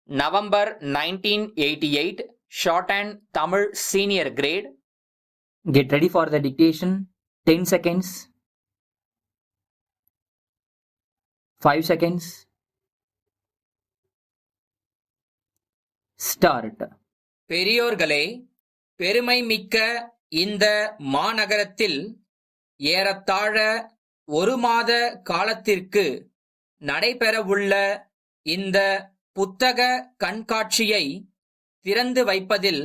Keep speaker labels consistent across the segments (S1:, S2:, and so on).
S1: November 1988, Shorthand Tamil Senior Grade.
S2: Get ready for the dictation. 10 seconds. 5 seconds. Start.
S3: பெரியோர்களே, பெருமைமிக்க இந்த மாநகரத்தில் ஏறத்தாழ 1 மாத காலத்திற்கு நடைபெறவுள்ள இந்த புத்தக கண்காட்சியை திறந்து வைப்பதில்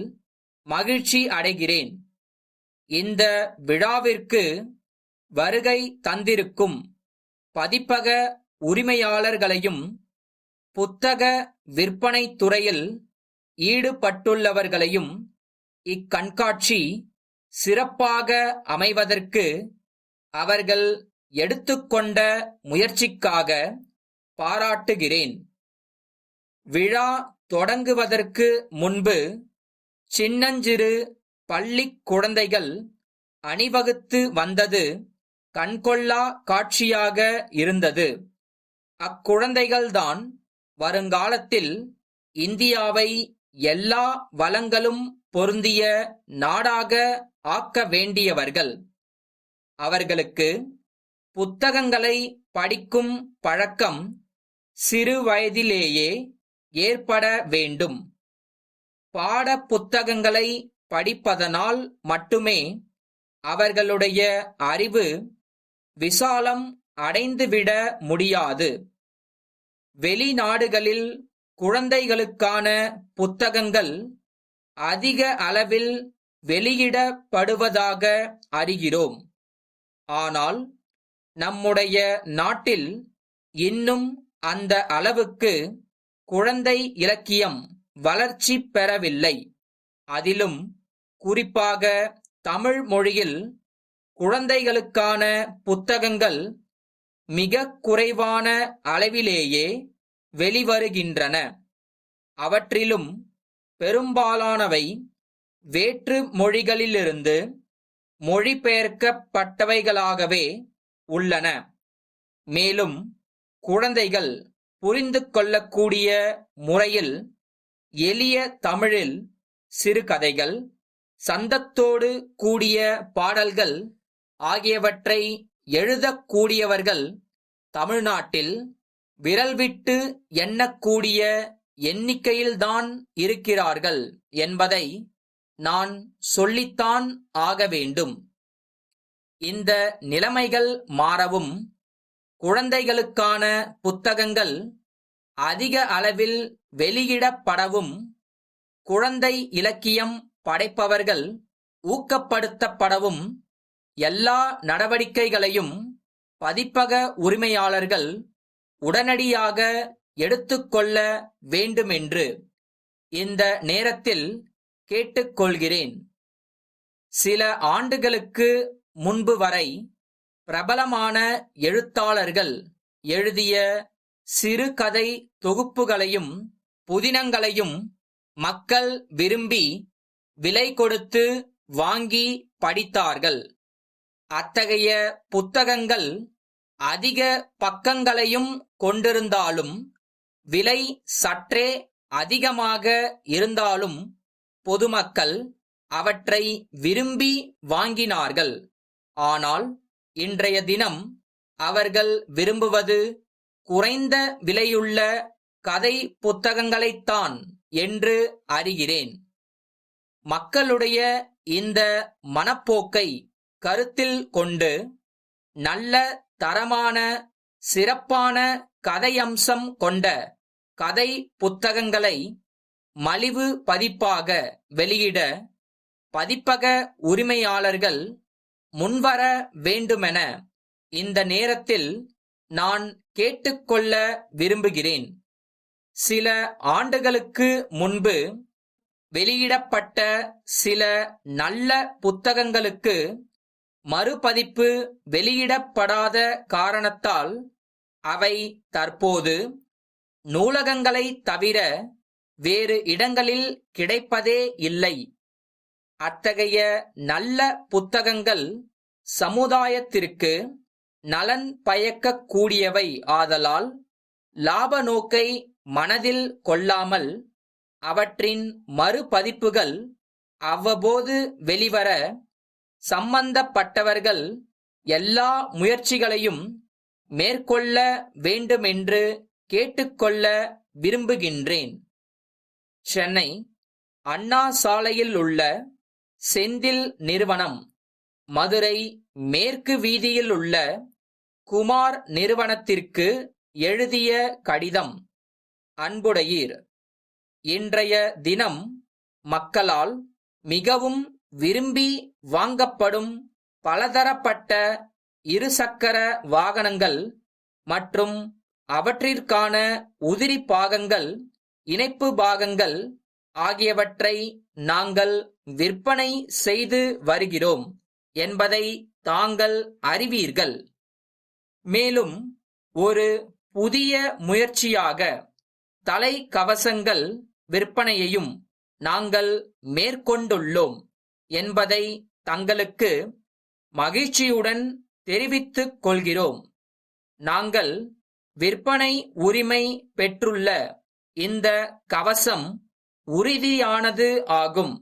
S3: மகிழ்ச்சி அடைகிறேன். இந்த விழாவிற்கு வருகை தந்திருக்கும் பதிப்பக உரிமையாளர்களையும் புத்தக விற்பனை துறையில் ஈடுபட்டுள்ளவர்களையும் இக்கண்காட்சி சிறப்பாக அமைவதற்கு அவர்கள் எடுத்துக்கொண்ட முயற்சிக்காக பாராட்டுகிறேன். விழா தொடங்குவதற்கு முன்பு சின்னஞ்சிறு பள்ளிக் குழந்தைகள் அணிவகுத்து வந்தது கண்கொள்ளா காட்சியாக இருந்தது. அக்குழந்தைகள்தான் வருங்காலத்தில் இந்தியாவை எல்லா வளங்களும் பொருந்திய நாடாக ஆக்க வேண்டியவர்கள். அவர்களுக்கு புத்தகங்களை படிக்கும் பழக்கம் சிறு வயதிலேயே ஏற்பட வேண்டும். பாட புத்தகங்களை படிப்பதனால் மட்டுமே அவர்களுடைய அறிவு விசாலம் அடைந்துவிட முடியாது. வெளிநாடுகளில் குழந்தைகளுக்கான புத்தகங்கள் அதிக அளவில் வெளியிடப்படுவதாக அறிகிறோம். ஆனால் நம்முடைய நாட்டில் இன்னும் அந்த அளவுக்கு குழந்தை இலக்கியம் வளர்ச்சி பெறவில்லை. அதிலும் குறிப்பாக தமிழ் மொழியில் குழந்தைகளுக்கான புத்தகங்கள் மிக குறைவான அளவிலேயே வெளிவருகின்றன. அவற்றிலும் பெரும்பாலானவை வேற்று மொழிகளிலிருந்து மொழிபெயர்க்கப்பட்டவைகளாகவே உள்ளன. மேலும் குழந்தைகள் புரிந்து கொள்ளக்கூடிய முறையில் எளிய தமிழில் சிறுகதைகள், சந்தத்தோடு கூடிய பாடல்கள் ஆகியவற்றை எழுதக்கூடியவர்கள் தமிழ்நாட்டில் விரல்விட்டு எண்ணக்கூடிய எண்ணிக்கையில்தான் இருக்கிறார்கள் என்பதை நான் சொல்லித்தான் ஆக வேண்டும். இந்த நிலைமைகள் மாறவும் குழந்தைகளுக்கான புத்தகங்கள் அதிக அளவில் வெளியிடப்படவும் குழந்தை இலக்கியம் படைப்பவர்கள் ஊக்கப்படுத்தப்படவும் எல்லா நடவடிக்கைகளையும் பதிப்பக உரிமையாளர்கள் உடனடியாக எடுத்துக்கொள்ள வேண்டுமென்று இந்த நேரத்தில் கேட்டுக்கொள்கிறேன். சில ஆண்டுகளுக்கு முன்பு வரை பிரபலமான எழுத்தாளர்கள் எழுதிய சிறுகதை தொகுப்புகளையும் புதினங்களையும் மக்கள் விரும்பி விலை கொடுத்து வாங்கி படித்தார்கள். அத்தகைய புத்தகங்கள் அதிக பக்கங்களையும் கொண்டிருந்தாலும் விலை சற்றே அதிகமாக இருந்தாலும் பொதுமக்கள் அவற்றை விரும்பி வாங்கினார்கள். ஆனால் இன்றைய தினம் அவர்கள் விரும்புவது குறைந்த விலையுள்ள கதை புத்தகங்களைத்தான் என்று அறிகிறேன். மக்களுடைய இந்த மனப்போக்கை கருத்தில் கொண்டு நல்ல தரமான சிறப்பான கதையம்சம் கொண்ட கதை புத்தகங்களை மலிவு பதிப்பாக வெளியிட பதிப்பக உரிமையாளர்கள் முன்வர வேண்டுமென இந்த நேரத்தில் நான் கேட்டுக்கொள்ள விரும்புகிறேன். சில ஆண்டுகளுக்கு முன்பு வெளியிடப்பட்ட சில நல்ல புத்தகங்களுக்கு மறுபதிப்பு வெளியிடப்படாத காரணத்தால் அவை தற்போது நூலகங்களை தவிர வேறு இடங்களில் கிடைப்பதே இல்லை. அத்தகைய நல்ல புத்தகங்கள் சமுதாயத்திற்கு நலன் பயக்கக்கூடியவை ஆதலால் லாப நோக்கை மனதில் கொள்ளாமல் அவற்றின் மறுபதிப்புகள் அவ்வப்போது வெளிவர சம்பந்தப்பட்டவர்கள் எல்லா முயற்சிகளையும் மேற்கொள்ள வேண்டுமென்று கேட்டுக்கொள்ள விரும்புகின்றேன். சென்னை அண்ணா சாலையில் உள்ள செந்தில் நிறுவனம், மதுரை மேற்கு வீதியில் உள்ள குமார் நிறுவனத்திற்கு எழுதிய கடிதம். அன்புடையீர், இன்றைய தினம் மக்களால் மிகவும் விரும்பி வாங்கப்படும் பலதரப்பட்ட இருசக்கர வாகனங்கள் மற்றும் அவற்றிற்கான உதிரி பாகங்கள், இணைப்பு பாகங்கள் ஆகியவற்றை நாங்கள் விற்பனை செய்து வருகிறோம் என்பதை தாங்கள் அறிவீர்கள். மேலும் ஒரு புதிய முயற்சியாக தலைக்கவசங்கள் விற்பனையையும் நாங்கள் மேற்கொண்டுள்ளோம் என்பதை தங்களுக்கு மகிழ்ச்சியுடன் தெரிவித்துக் கொள்கிறோம். நாங்கள் விற்பனை உரிமை பெற்றுள்ள இந்த கவசம் உறுதியானது ஆகும்.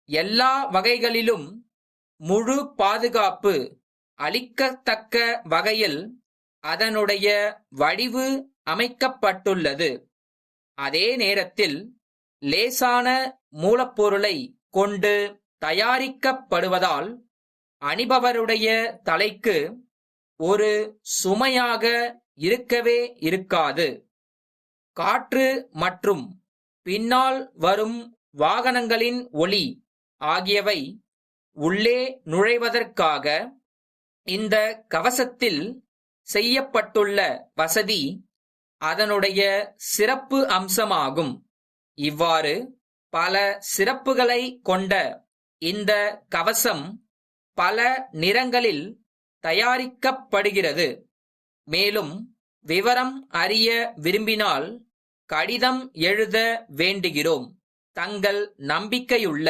S3: எல்லா வகைகளிலும் முழு பாதுகாப்பு அளிக்கத்தக்க வகையில் அதனுடைய வடிவு அமைக்கப்பட்டுள்ளது. அதே நேரத்தில் லேசான மூலப்பொருளை கொண்டு தயாரிக்கப்படுவதால் அணிபவருடைய தலைக்கு ஒரு சுமையாக இருக்கவே இருக்காது. காற்று மற்றும் பின்னால் வரும் வாகனங்களின் ஒலி ஆகியவை உள்ளே நுழைவதற்காக இந்த கவசத்தில் செய்யப்பட்டுள்ள வசதி அதனுடைய சிறப்பு அம்சமாகும். இவ்வாறு பல சிறப்புகளை கொண்ட இந்த கவசம் பல நிறங்களில் தயாரிக்கப்படுகிறது. மேலும் விவரம் அறிய விரும்பினால் கடிதம் எழுத வேண்டுகிறோம். தங்கள் நம்பிக்கையுள்ள